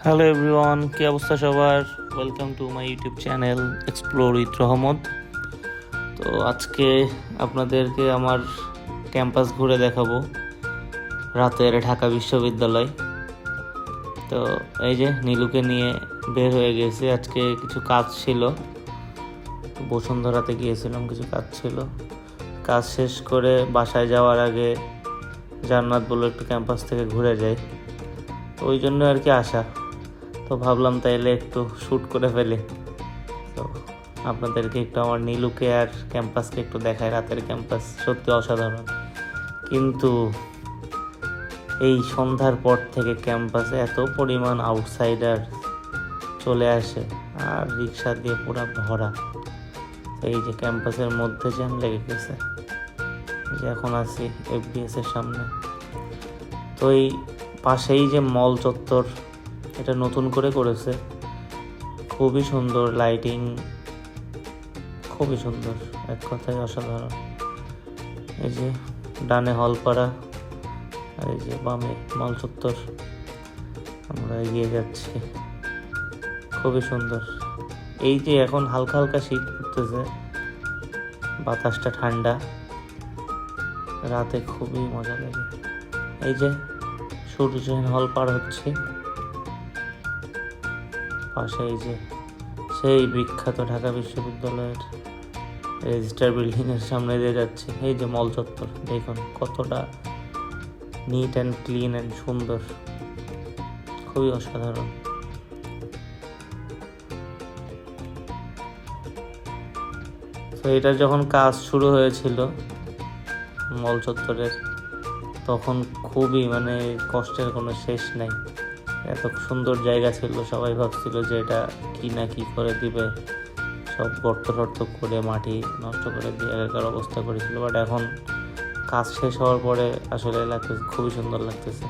Hello everyone, কি অবস্থা সবার? Welcome to my YouTube channel explore with রহমত। তো আজকে আপনাদেরকে আমার ক্যাম্পাস ঘুরে দেখাবো, রাতের ঢাকা বিশ্ববিদ্যালয়। তো এই যে নীলুকে নিয়ে বের হয়ে গেছি, আজকে কিছু কাজ ছিল, বসুন্ধরাতে গিয়েছিলাম, কিছু কাজ ছিল। কাজ শেষ করে বাসায় যাওয়ার আগে জান্নাত বললো একটু ক্যাম্পাস থেকে ঘুরে যাই, তো ওই জন্য আর কি আসা। তো ভাবলাম তাইলে একটু শ্যুট করে ফেলে, তো আপনাদেরকে একটু আমার নীলুকে আর ক্যাম্পাসকে একটু দেখায়। রাতের ক্যাম্পাস সত্যি অসাধারণ, কিন্তু এই সন্ধ্যার পর থেকে ক্যাম্পাসে এত পরিমাণ আউটসাইডার চলে আসে আর রিক্সা দিয়ে পুরো ভরা। এই যে ক্যাম্পাসের মধ্যে জ্যাম লেগে গেছে, যে এখন আছি FBS এর সামনে। তো এই পাশেই যে মল চত্বর, এটা নতুন করে করেছে, খুবই সুন্দর, লাইটিং খুবই সুন্দর, এক কথায় অসাধারণ। এই যে ডানে হলপাড়া আর এই যে বামে মল চত্বর, আমরা এগিয়ে যাচ্ছি, খুবই সুন্দর। এই যে এখন হালকা হালকা শীত পড়তেছে, বাতাসটা ঠান্ডা, রাতে খুবই মজা লাগে। এই যে সূর্যহীন হল পার হচ্ছে, পাশে এই যে সেই বিখ্যাত ঢাকা বিশ্ববিদ্যালয়ের রেজিস্টার বিল্ডিং এর সামনে দিয়ে যাচ্ছে। এই যে মল চত্বর, দেখুন কতটা নিট অ্যান্ড ক্লিন অ্যান্ড সুন্দর, খুবই অসাধারণ। তো এটা যখন কাজ শুরু হয়েছিল মল চত্বরের, তখন খুবই কষ্টের কোনো শেষ নাই। এত সুন্দর জায়গা ছিল, সবাই ভাবছিল যে এটা কি না কি করে দিবে, সব গর্ত টর্ত করে মাটি নষ্ট করে দিয়ে এলাকার অবস্থা করেছিল। বাট এখন কাজ শেষ হওয়ার পরে আসলে লাগতেছে, খুবই সুন্দর লাগতেছে।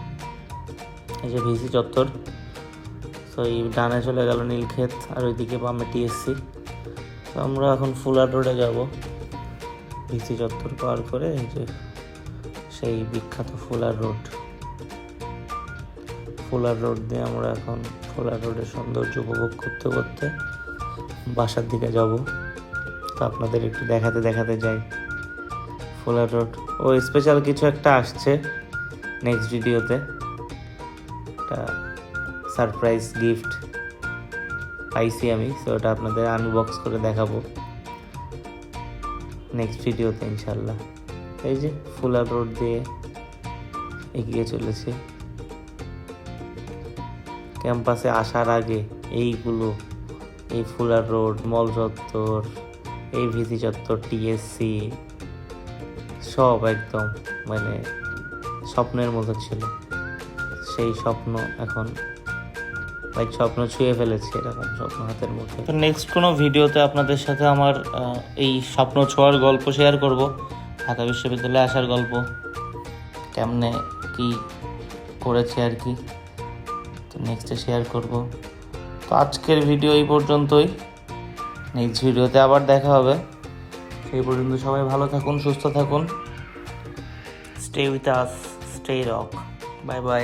এই যে ভিসি চত্বর, তো এই ডানে চলে গেল নীলক্ষেত, আর ওইদিকে বামে TSC। তো আমরা এখন ফুলার রোডে যাব, ভিসি চত্বর পার করে এই যে সেই বিখ্যাত ফুলার রোড দিয়ে আমরা এখন ফুলার রোডের সৌন্দর্য উপভোগ করতে করতে বাসার দিকে যাব। তো আপনাদের একটু দেখাতে যাই ফুলার রোড। ও স্পেশাল কিছু একটা আসছে নেক্সট ভিডিওতে, একটা সারপ্রাইজ গিফট পাইছি আমি, তো ওটা আপনাদের আনবক্স করে দেখাবো নেক্সট ভিডিওতে ইনশাল্লাহ। এই যে ফুলার রোড দিয়ে এগিয়ে চলেছে। ক্যাম্পাসে আসার আগে এই ফুলার রোড, মল চত্বর, এই ভিসি চত্বর, TSC সব একদম স্বপ্নের মতো ছিল। সেই স্বপ্ন এখন স্বপ্ন ছুঁয়ে ফেলেছে, এরকম স্বপ্ন হাতের মুঠে। তো নেক্সট কোনো ভিডিওতে আপনাদের সাথে আমার এই স্বপ্ন ছোঁয়ার গল্প শেয়ার করব, ঢাকা বিশ্ববিদ্যালয়ে আসার গল্প, কেমনে কি করেছে আর কি, তো নেক্সটে শেয়ার করব। তো আজকের ভিডিও এই পর্যন্তই, নেক্সট ভিডিওতে আবার দেখা হবে। সেই পর্যন্ত সবাই ভালো থাকুন, সুস্থ থাকুন। Stay with us, stay rock, bye bye.